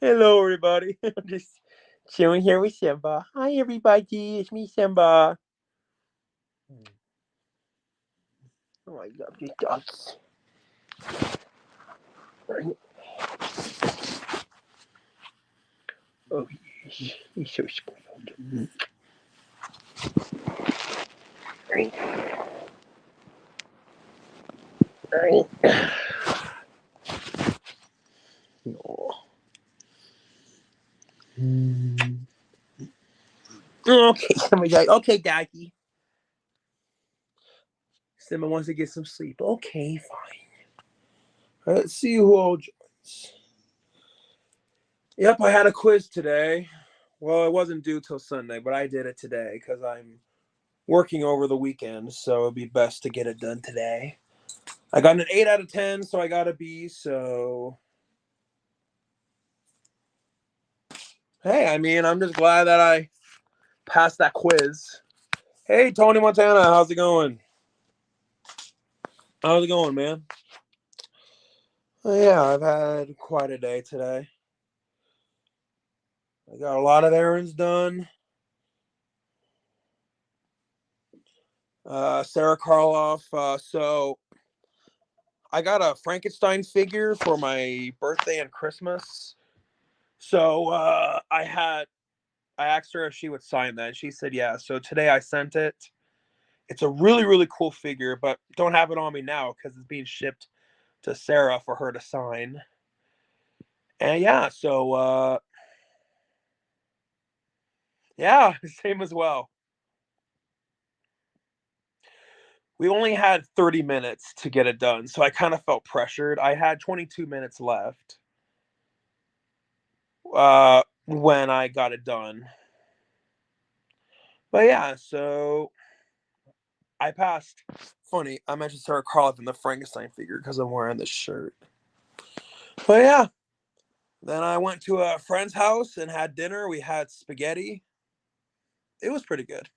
Hello, everybody. I'm just chilling here with Simba. Hi, everybody. It's me, Simba. Oh, I love these dogs. Oh, he's so spoiled. Oh. Okay, Simba. Okay, Daddy. Simba wants to get some sleep. Okay, fine. Let's see who all joins. Yep, I had a quiz today. Well, it wasn't due till Sunday, but I did it today because I'm working over the weekend, so it'd be best to get it done today. I got an 8 out of 10, so I got a B. So, hey, I mean, I'm just glad that I passed that quiz. Hey, Tony Montana, how's it going? How's it going, man? Yeah, I've had quite a day today. I got a lot of errands done. Sarah Karloff. So I got a Frankenstein figure for my birthday and Christmas. So I asked her if she would sign that. She said yeah. So today I sent it. It's a really, really cool figure, but don't have it on me now because it's being shipped to Sarah for her to sign. And yeah, so yeah, same as well. We only had 30 minutes to get it done, so I kind of felt pressured. I had 22 minutes left when I got it done. But yeah, so I passed. Funny, I mentioned Sarah Karloff in the Frankenstein figure because I'm wearing this shirt. But yeah, then I went to a friend's house and had dinner. We had spaghetti. It was pretty good.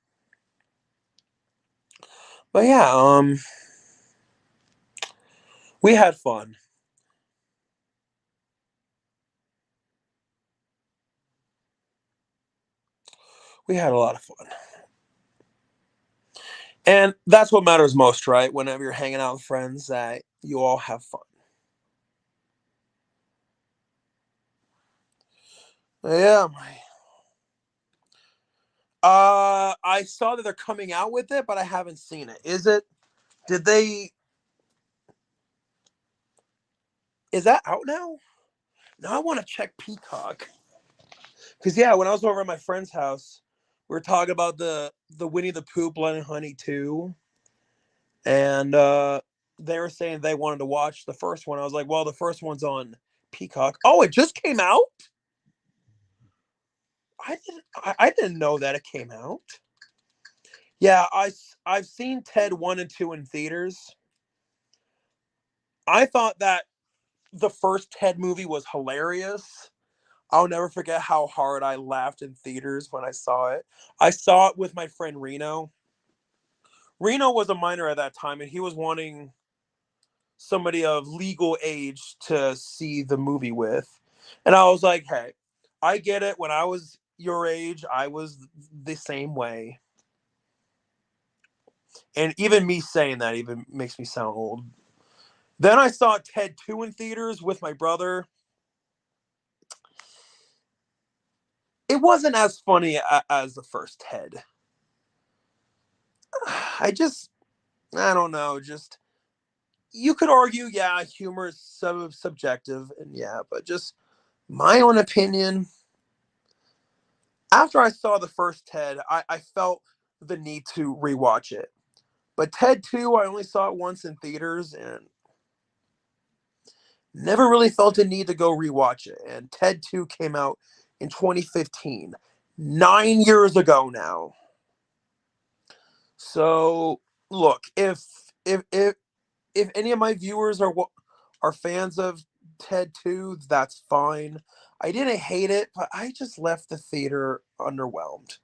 But yeah, we had fun. We had a lot of fun. And that's what matters most, right? Whenever you're hanging out with friends, that you all have fun. Yeah. I saw that they're coming out with it, but I haven't seen it. Is it? Did they? Is that out now? Now I want to check Peacock because yeah, when I was over at my friend's house, we were talking about the Winnie the Pooh Blood and Honey 2, and they were saying they wanted to watch the first one. I was like, well, the first one's on Peacock. Oh, it just came out. I didn't know that it came out. Yeah, I've seen Ted 1 and 2 in theaters. I thought that the first Ted movie was hilarious. I'll never forget how hard I laughed in theaters when I saw it. I saw it with my friend Reno. Reno was a minor at that time and he was wanting somebody of legal age to see the movie with. And I was like, "Hey, I get it. When I was your age, I was the same way." And even me saying that even makes me sound old. Then I saw Ted 2 in theaters with my brother. It wasn't as funny as the first Ted. I don't know, just you could argue, yeah, humor is subjective, and yeah, but just my own opinion. After I saw the first Ted, I felt the need to rewatch it. But Ted 2, I only saw it once in theaters and never really felt a need to go rewatch it. And Ted 2 came out in 2015, 9 years ago now. So look, if any of my viewers are fans of Ted 2, that's fine. I didn't hate it, but I just left the theater underwhelmed.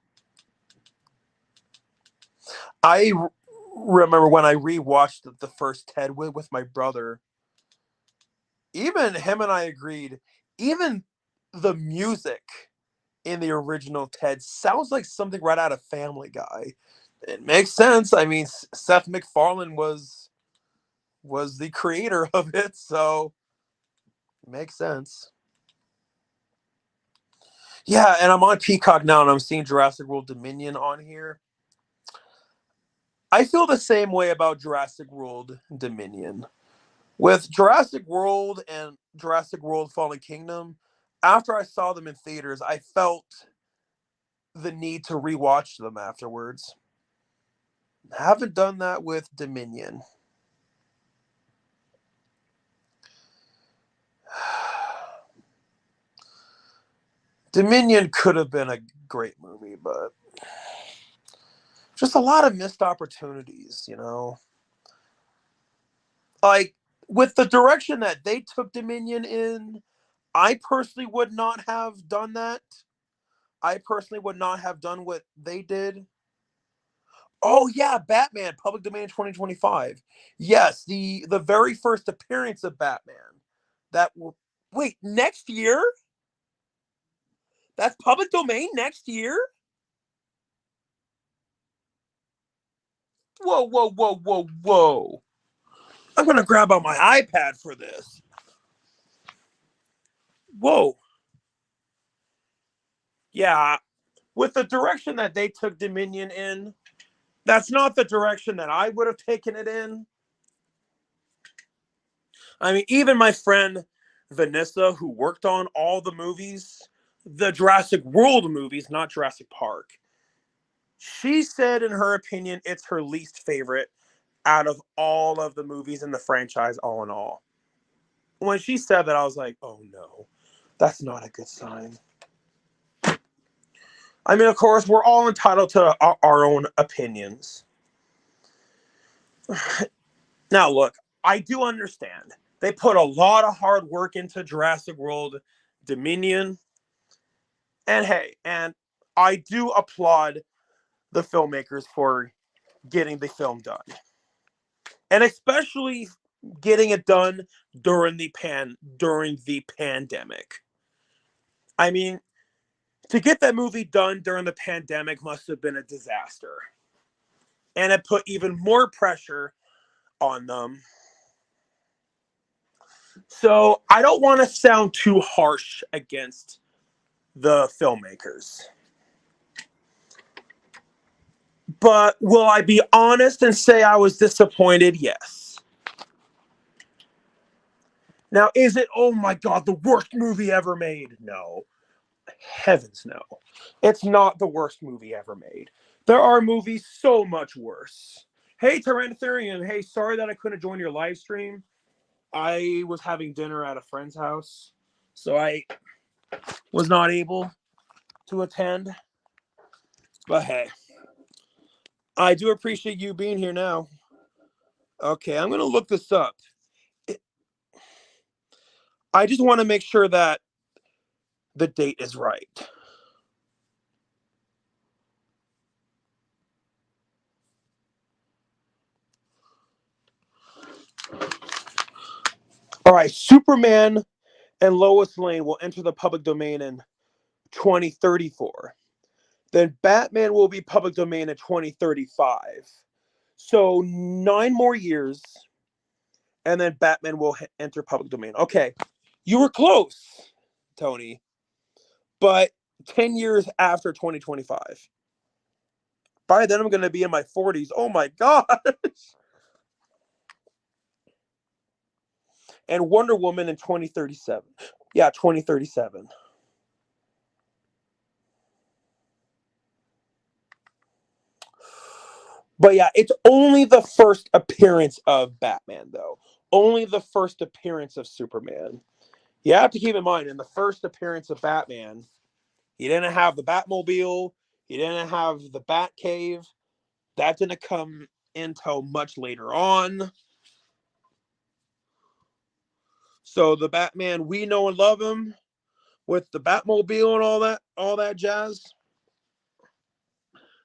I remember when I rewatched the first Ted with my brother. Even him and I agreed. Even the music in the original Ted sounds like something right out of Family Guy. It makes sense. I mean, Seth MacFarlane was the creator of it, so it makes sense. Yeah, and I'm on Peacock now, and I'm seeing Jurassic World Dominion on here. I feel the same way about Jurassic World Dominion. With Jurassic World and Jurassic World Fallen Kingdom, after I saw them in theaters, I felt the need to rewatch them afterwards. Haven't done that with Dominion. Dominion could have been a great movie, but just a lot of missed opportunities, you know? Like, with the direction that they took Dominion in, I personally would not have done that. I personally would not have done what they did. Oh yeah, Batman, Public Domain 2025. Yes, the very first appearance of Batman. That will wait, next year? That's public domain next year? Whoa, whoa, whoa, whoa, whoa. I'm gonna grab out my iPad for this. Whoa. Yeah, with the direction that they took Dominion in, that's not the direction that I would have taken it in. I mean, even my friend Vanessa, who worked on all the movies, the Jurassic World movies, not Jurassic Park, she said, in her opinion, it's her least favorite out of all of the movies in the franchise, all in all. When she said that, I was like, oh no, that's not a good sign. I mean, of course, we're all entitled to our own opinions. Now, look, I do understand. They put a lot of hard work into Jurassic World Dominion. And hey, and I do applaud the filmmakers for getting the film done. And especially getting it done during the pandemic. I mean, to get that movie done during the pandemic must have been a disaster. And it put even more pressure on them. So I don't want to sound too harsh against the filmmakers. But will I be honest and say I was disappointed? Yes. Now, is it, oh my God, the worst movie ever made? No. Heavens no. It's not the worst movie ever made. There are movies so much worse. Hey, Tyrannotherian. Hey, sorry that I couldn't join your live stream. I was having dinner at a friend's house, so I was not able to attend. But hey, I do appreciate you being here now. Okay, I'm going to look this up. I just want to make sure that the date is right. All right, Superman and Lois Lane will enter the public domain in 2034. Then Batman will be public domain in 2035. So 9 more years, and then Batman will enter public domain. Okay, you were close, Tony, but 10 years after 2025. By then, I'm going to be in my 40s. Oh my God. And Wonder Woman in 2037. Yeah, 2037. But yeah, it's only the first appearance of Batman, though. Only the first appearance of Superman. You have to keep in mind, in the first appearance of Batman, he didn't have the Batmobile, he didn't have the Batcave. That didn't come until much later on. So the Batman we know and love him with the Batmobile and all that jazz,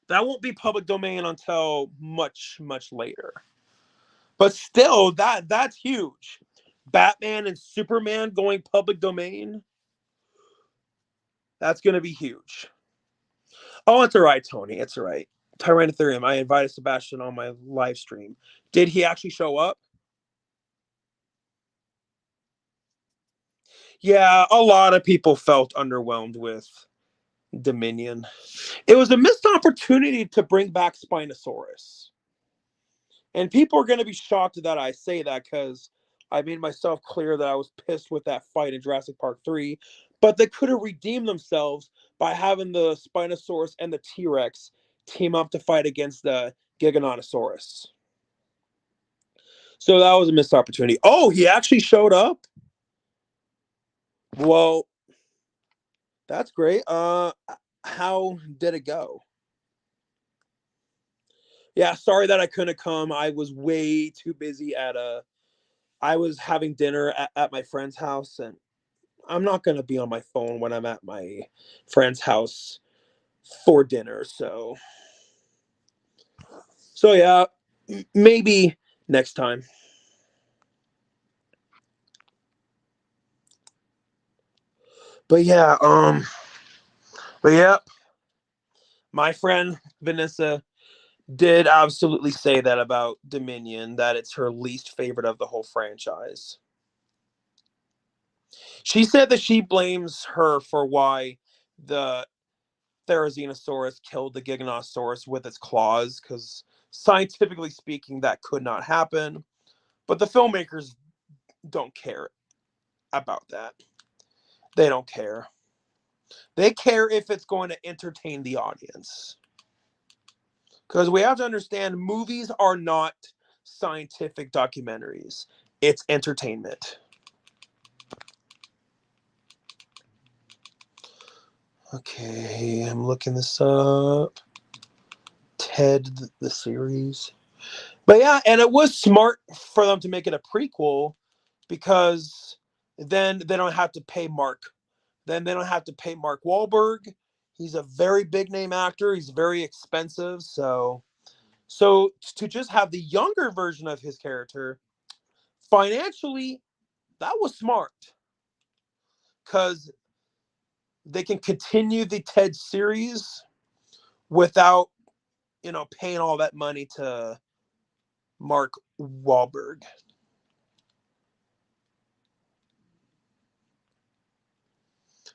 that won't be public domain until much, much later. But still, that's huge. Batman and Superman going public domain. That's gonna be huge. Oh, it's all right, Tony. It's all right. Tyranitherium. I invited Sebastian on my live stream. Did he actually show up? Yeah, a lot of people felt underwhelmed with Dominion. It was a missed opportunity to bring back Spinosaurus. And people are going to be shocked that I say that because I made myself clear that I was pissed with that fight in Jurassic Park 3. But they could have redeemed themselves by having the Spinosaurus and the T Rex team up to fight against the Giganotosaurus. So that was a missed opportunity. Oh, he actually showed up? Well, that's great. How did it go? Yeah, sorry that I couldn't come. I was way too busy I was having dinner at my friend's house, and I'm not gonna be on my phone when I'm at my friend's house for dinner. So yeah, maybe next time. But yeah, but yeah, my friend Vanessa did absolutely say that about Dominion, that it's her least favorite of the whole franchise. She said that she blames her for why the Therizinosaurus killed the Giganotosaurus with its claws, because scientifically speaking, that could not happen. But the filmmakers don't care about that. They don't care. They care if it's going to entertain the audience. Because we have to understand movies are not scientific documentaries, it's entertainment. Okay, I'm looking this up. Ted, the series. But yeah, and it was smart for them to make it a prequel because then they don't have to pay Mark. Then they don't have to pay Mark Wahlberg. He's a very big name actor. He's very expensive. So to just have the younger version of his character, financially, that was smart because they can continue the Ted series without, paying all that money to Mark Wahlberg.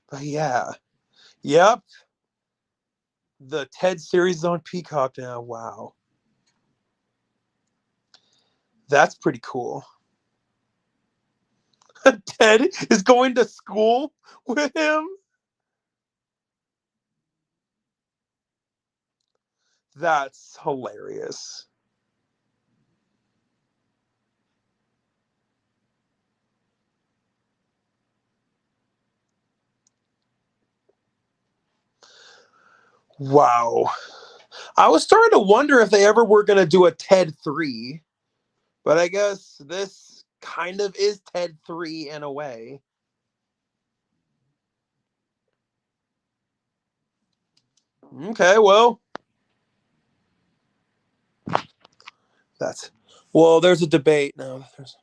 But yeah, yep, the Ted series is on Peacock now. Wow, that's pretty cool. Ted is going to school with him. That's hilarious. Wow. I was starting to wonder if they ever were going to do a Ted 3, but I guess this kind of is Ted 3 in a way. Okay, well, that's. Well, there's a debate now. There's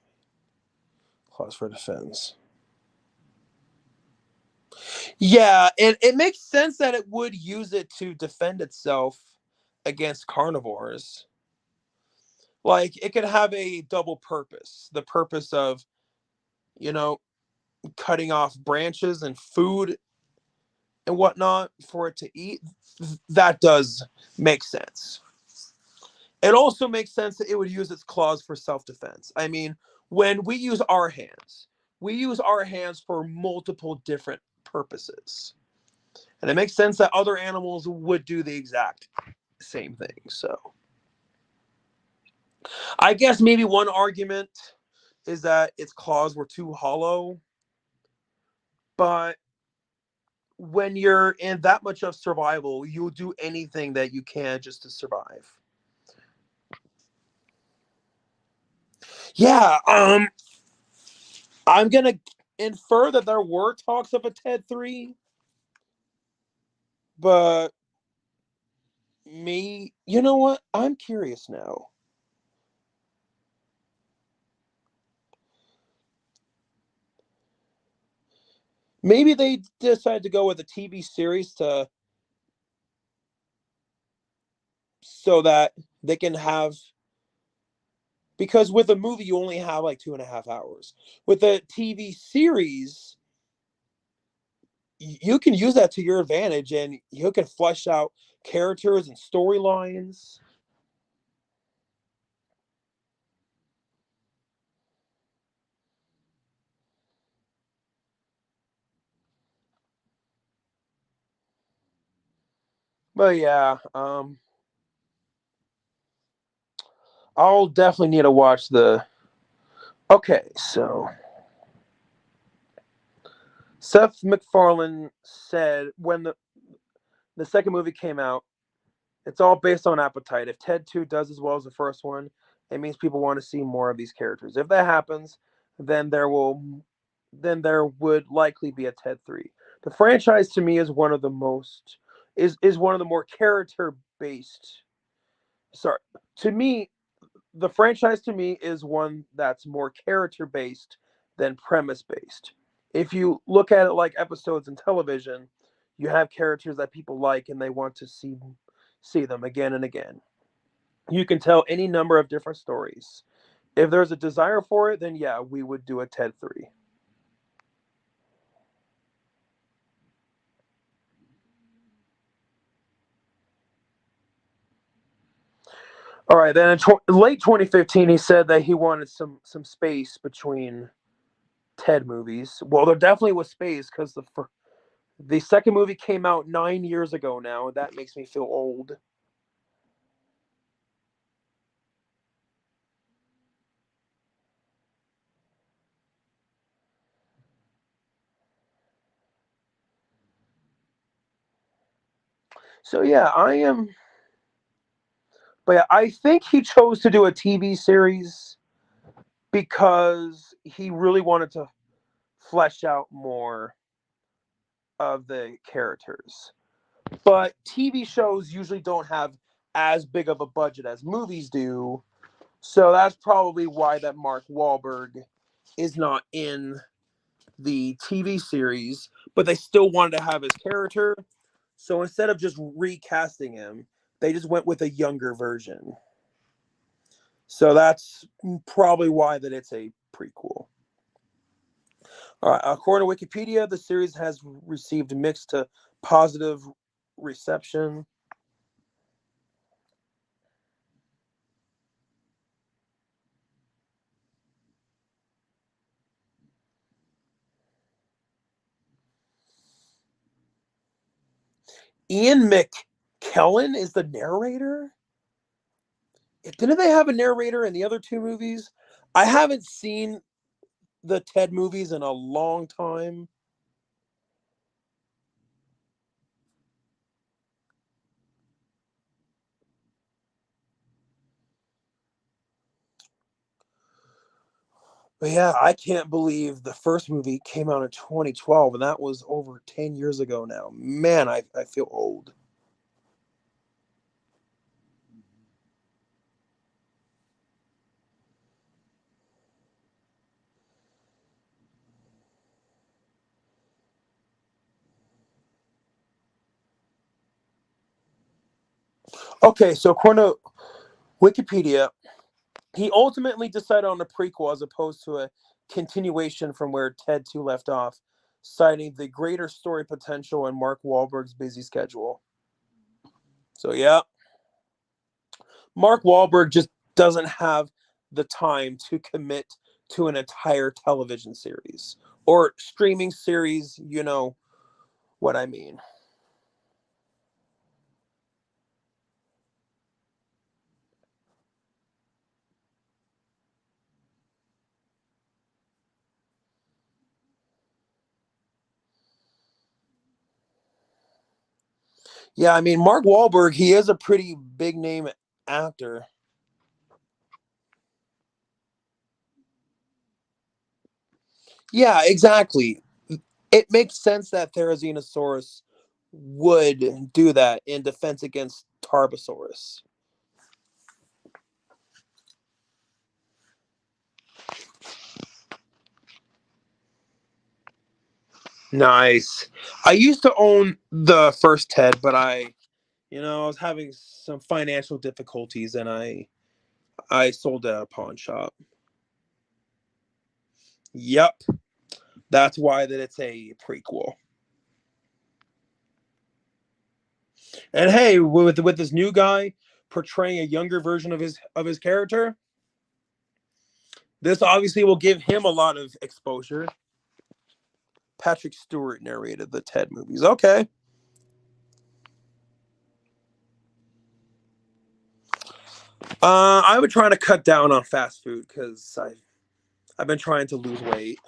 a clause for defense. Yeah, and it makes sense that it would use it to defend itself against carnivores. Like, it could have a double purpose. The purpose of, you know, cutting off branches and food and whatnot for it to eat. That does make sense. It also makes sense that it would use its claws for self defense. I mean, when we use our hands for multiple different purposes. And it makes sense that other animals would do the exact same thing. So I guess maybe one argument is that its claws were too hollow. But when you're in that much of survival, you'll do anything that you can just to survive. Yeah, I'm gonna infer that there were talks of a TED 3, but you know what? I'm curious now. Maybe they decided to go with a TV series to so that they can have, because with a movie you only have like 2.5 hours. With a TV series, you can use that to your advantage, and you can flesh out characters and storylines. But yeah, I'll definitely need to watch the. Okay, so Seth MacFarlane said when the second movie came out, it's all based on appetite. If Ted 2 does as well as the first one, it means people want to see more of these characters. If that happens, then there would likely be a Ted 3. The franchise to me is one of the most is one of the more character based. Sorry. To me, the franchise to me is one that's more character based than premise based. If you look at it like episodes in television, you have characters that people like and they want to see them again and again. You can tell any number of different stories. If there's a desire for it, then yeah, we would do a Ted 3. All right, then in late 2015, he said that he wanted some space between Ted movies. Well, there definitely was space because the second movie came out 9 years ago now, and that makes me feel old. So yeah, I am. But yeah, I think he chose to do a TV series because he really wanted to flesh out more of the characters. But TV shows usually don't have as big of a budget as movies do. So that's probably why that Mark Wahlberg is not in the TV series, but they still wanted to have his character. So instead of just recasting him, they just went with a younger version. So that's probably why that it's a prequel. According to Wikipedia, the series has received mixed to positive reception. Ian McKellen is the narrator. Didn't they have a narrator in the other two movies? I haven't seen the Ted movies in a long time. But yeah, I can't believe the first movie came out in 2012, and that was over 10 years ago now. Man, I feel old. Okay, so according to Wikipedia, he ultimately decided on a prequel as opposed to a continuation from where Ted 2 left off, citing the greater story potential and Mark Wahlberg's busy schedule. So yeah, Mark Wahlberg just doesn't have the time to commit to an entire television series or streaming series, you know what I mean. Yeah, I mean Mark Wahlberg, he is a pretty big name actor. Yeah, exactly. It makes sense that Therizinosaurus would do that in defense against Tarbosaurus. Nice. I used to own the first Ted, but I was having some financial difficulties, and I sold it at a pawn shop. Yep, that's why that it's a prequel. And hey, with this new guy portraying a younger version of his character, this obviously will give him a lot of exposure. Patrick Stewart narrated the Ted movies. Okay. I would try to cut down on fast food because I've been trying to lose weight.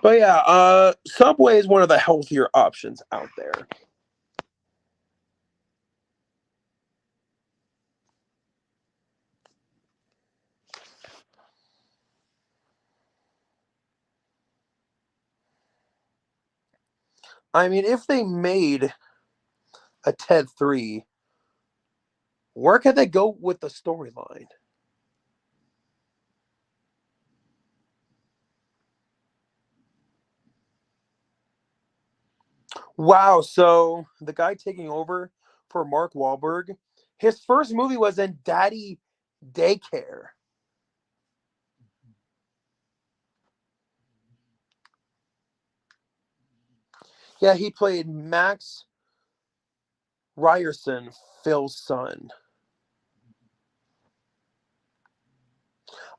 But yeah, Subway is one of the healthier options out there. I mean, if they made a Ted 3, where could they go with the storyline? Wow, so the guy taking over for Mark Wahlberg, his first movie was in Daddy Daycare. Yeah, he played Max Ryerson, Phil's son.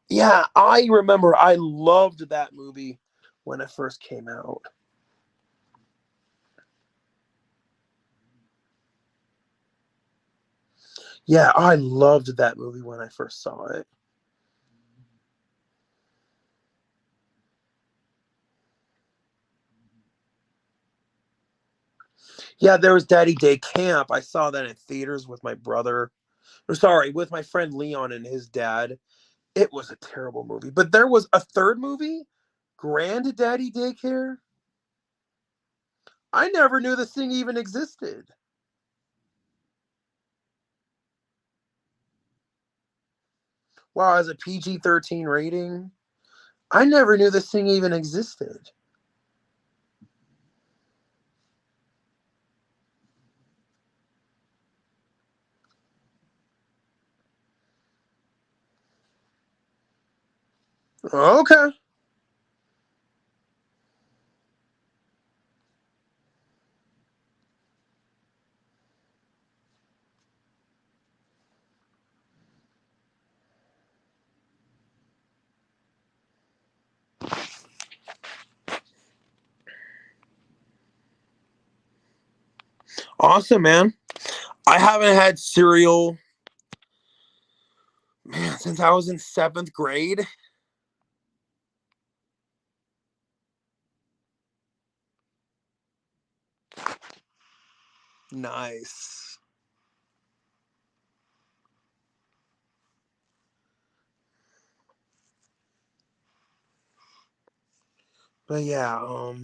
Yeah, I remember I loved that movie when it first came out. Yeah, I loved that movie when I first saw it. Yeah, there was Daddy Day Camp. I saw that in theaters with my brother. Or sorry, with my friend Leon and his dad. It was a terrible movie. But there was a third movie, Granddaddy Daycare. I never knew this thing even existed. Wow, as a PG-13 rating, I never knew this thing even existed. Okay. Awesome, man. I haven't had cereal, man, since I was in seventh grade. Nice. But yeah, well,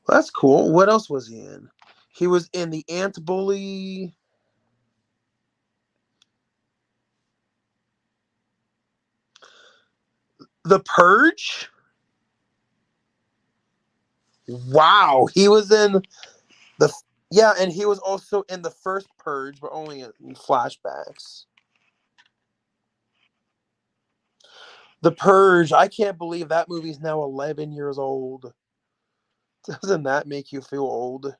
that's cool. What else was he in? He was in the Ant Bully, The Purge. Wow, he was in the yeah, and he was also in the first Purge, but only in flashbacks. The Purge. I can't believe that movie's now 11 years old. Doesn't that make you feel old?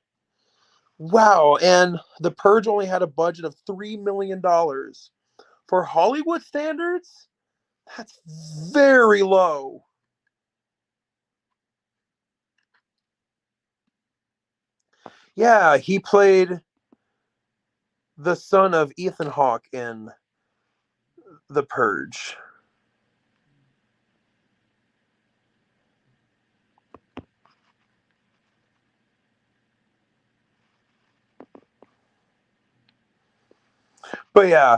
Wow, and The Purge only had a budget of $3 million. For Hollywood standards, that's very low. Yeah, he played the son of Ethan Hawke in The Purge. But yeah,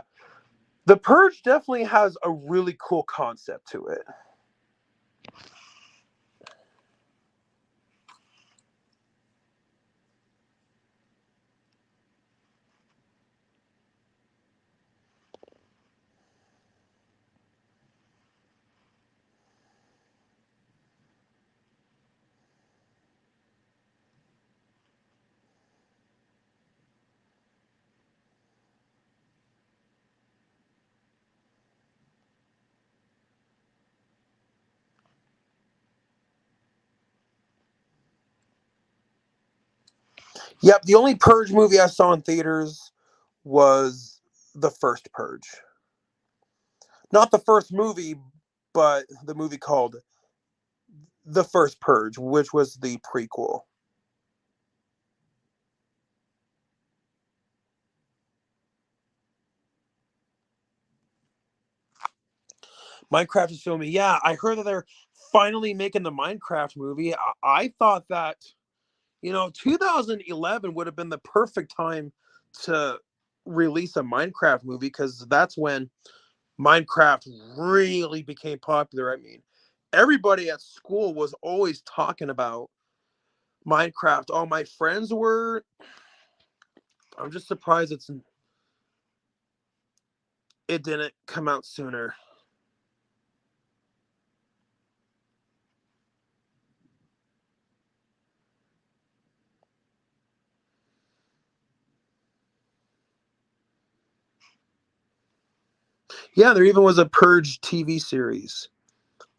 The Purge definitely has a really cool concept to it. Yep, the only Purge movie I saw in theaters was the first Purge. Not the first movie, but the movie called The First Purge, which was the prequel. Minecraft is filming. Yeah, I heard that they're finally making the Minecraft movie. I thought that, 2011 would have been the perfect time to release a Minecraft movie because that's when Minecraft really became popular. I mean, everybody at school was always talking about Minecraft. All my friends were. I'm just surprised it didn't come out sooner. Yeah, there even was a Purge TV series.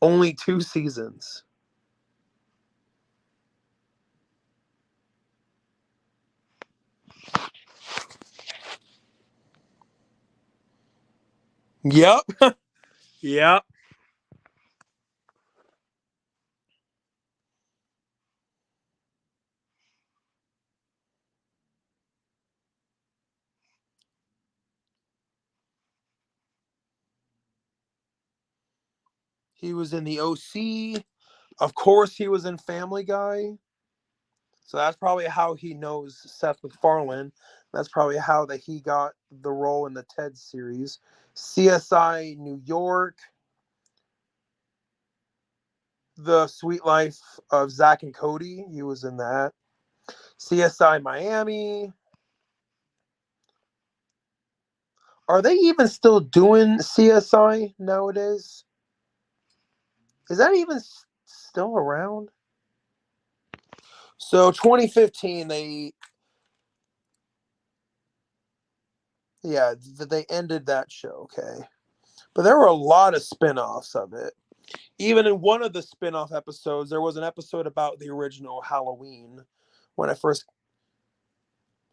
Only 2 seasons. Yep. Yep. He was in the OC. Of course, he was in Family Guy. So that's probably how he knows Seth MacFarlane. That's probably how that he got the role in the Ted series. CSI New York, The Sweet Life of Zach and Cody. He was in that. CSI Miami. Are they even still doing CSI nowadays? Is that even still around? So 2015, they ended that show. Okay, but there were a lot of spin-offs of it. Even in one of the spin-off episodes, there was an episode about the original Halloween when I first.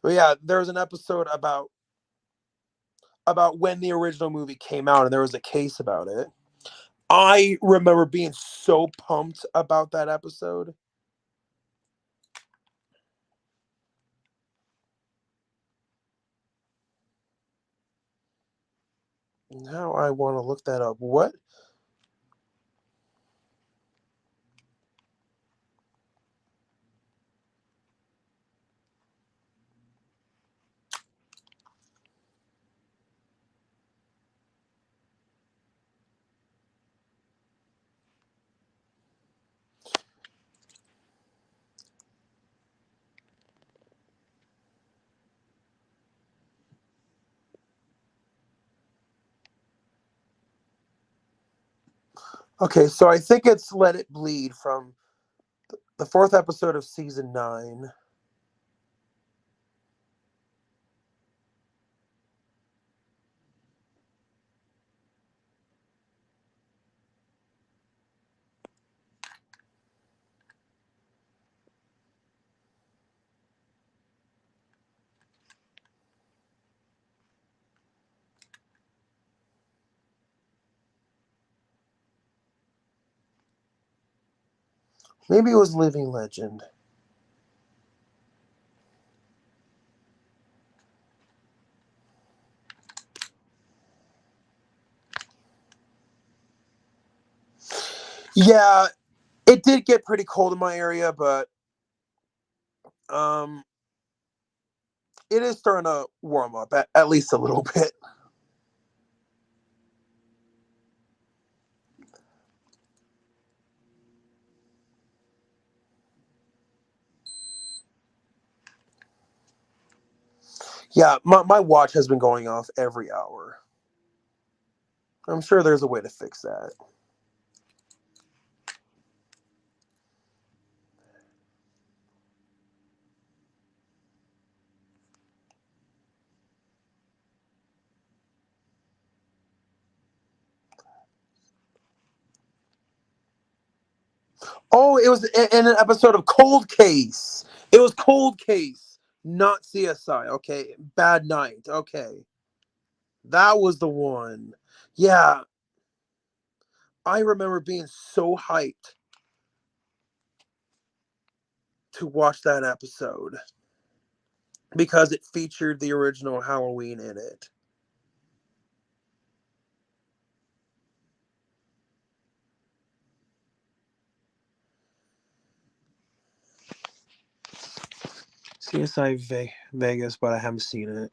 But yeah, there was an episode about when the original movie came out, and there was a case about it. I remember being so pumped about that episode. Now I want to look that up. What? Okay, so I think it's Let It Bleed from the fourth episode of season 9. Maybe it was Living Legend. Yeah, it did get pretty cold in my area, but um, it is starting to warm up at least a little bit. Yeah, my watch has been going off every hour. I'm sure there's a way to fix that. Oh, it was in an episode of Cold Case. It was Cold Case. Not CSI. Okay. Bad Night. Okay. That was the one. Yeah. I remember being so hyped to watch that episode because it featured the original Halloween in it. CSI Vegas, but I haven't seen it.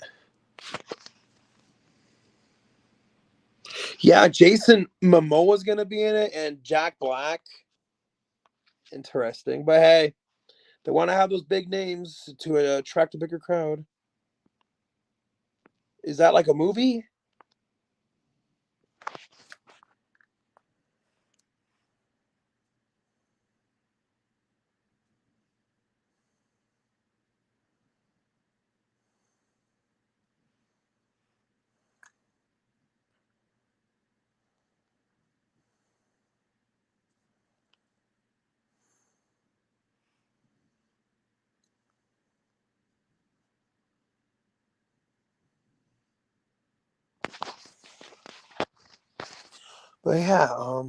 Yeah, Jason Momoa's gonna be in it, and Jack Black. Interesting, but hey, they want to have those big names to attract a bigger crowd. Is that like a movie? But yeah,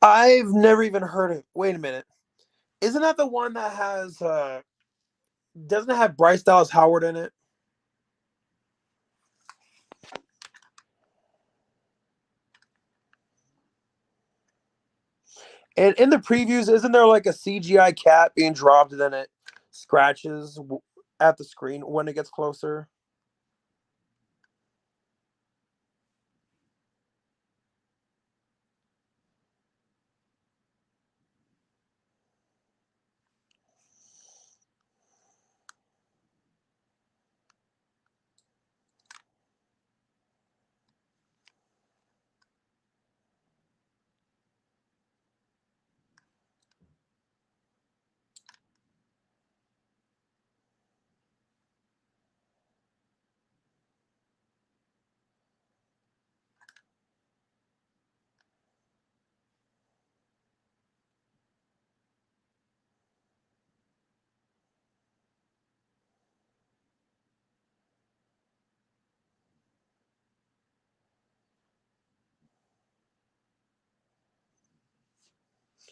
I've never even heard of. Wait a minute, isn't that the one that has doesn't it have Bryce Dallas Howard in it? And in the previews, isn't there like a CGI cat being dropped and then it scratches at the screen when it gets closer?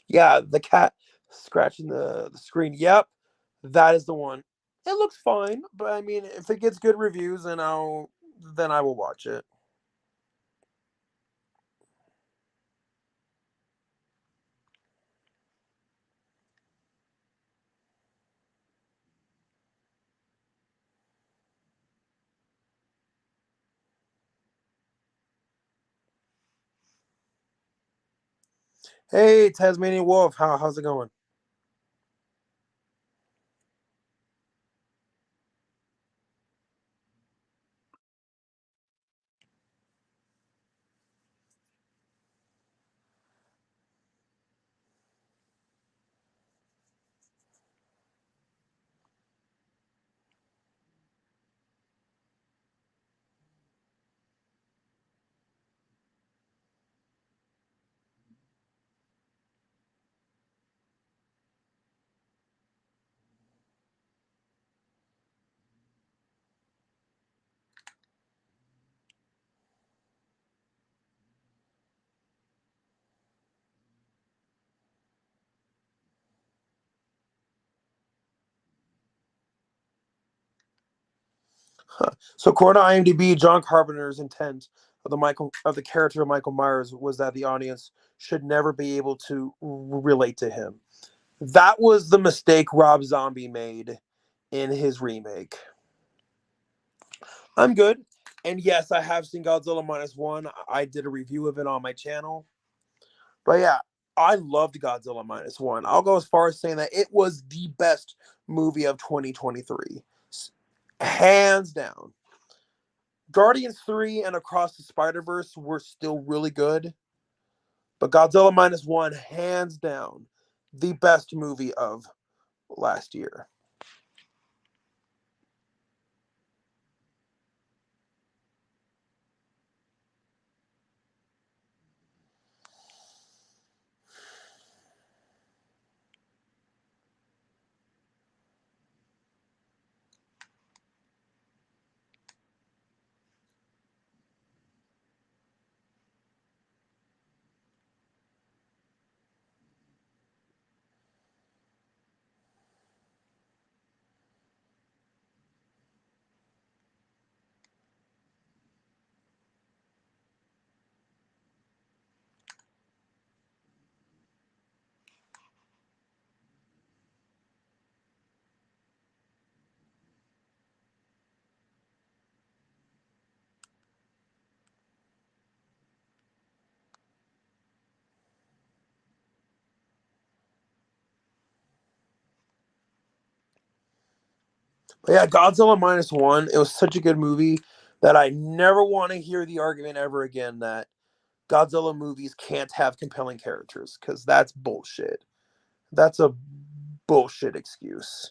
Yeah, the cat scratching the screen. Yep, that is the one. It looks fine, but I mean, if it gets good reviews, then I will watch it. Hey, Tasmanian Wolf, how's it going? So, according to IMDb, John Carpenter's intent of the character of Michael Myers was that the audience should never be able to relate to him. That was the mistake Rob Zombie made in his remake. I'm good. And yes, I have seen Godzilla Minus One. I did a review of it on my channel. But yeah, I loved Godzilla Minus One. I'll go as far as saying that it was the best movie of 2023. Hands down. Guardians 3 and Across the Spider Verse were still really good. But Godzilla Minus One, hands down, the best movie of last year. But yeah, Godzilla minus one. It was such a good movie that I never want to hear the argument ever again that Godzilla movies can't have compelling characters because that's bullshit. That's a bullshit excuse.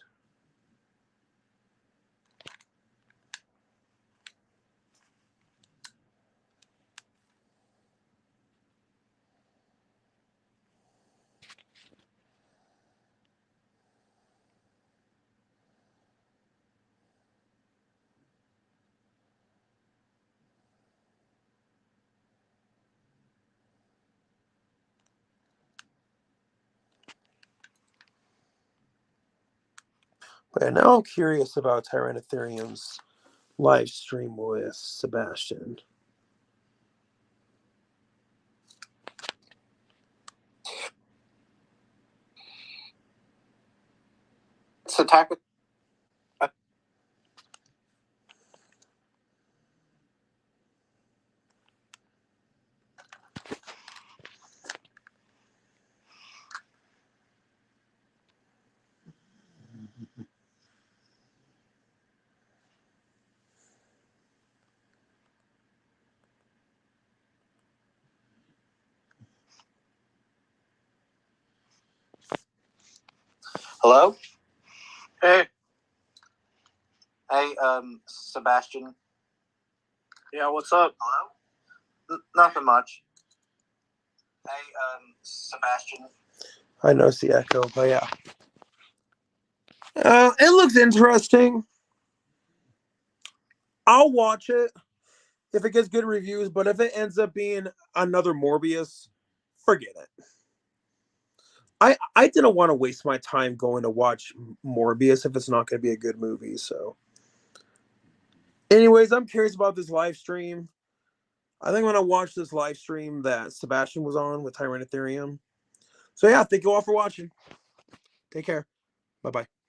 But now I'm curious about Tyrannotherium's live stream with Sebastian. It's attack with. Hello? Hey. Hey, Sebastian. Yeah, what's up? Hello? Nothing much. Hey, Sebastian. I know it's the echo, but yeah. It looks interesting. I'll watch it if it gets good reviews, but if it ends up being another Morbius, forget it. I didn't want to waste my time going to watch Morbius if it's not going to be a good movie. So, anyways, I'm curious about this live stream. I think I'm going to watch this live stream that Sebastian was on with Tyrannotherium. So, yeah, thank you all for watching. Take care. Bye bye.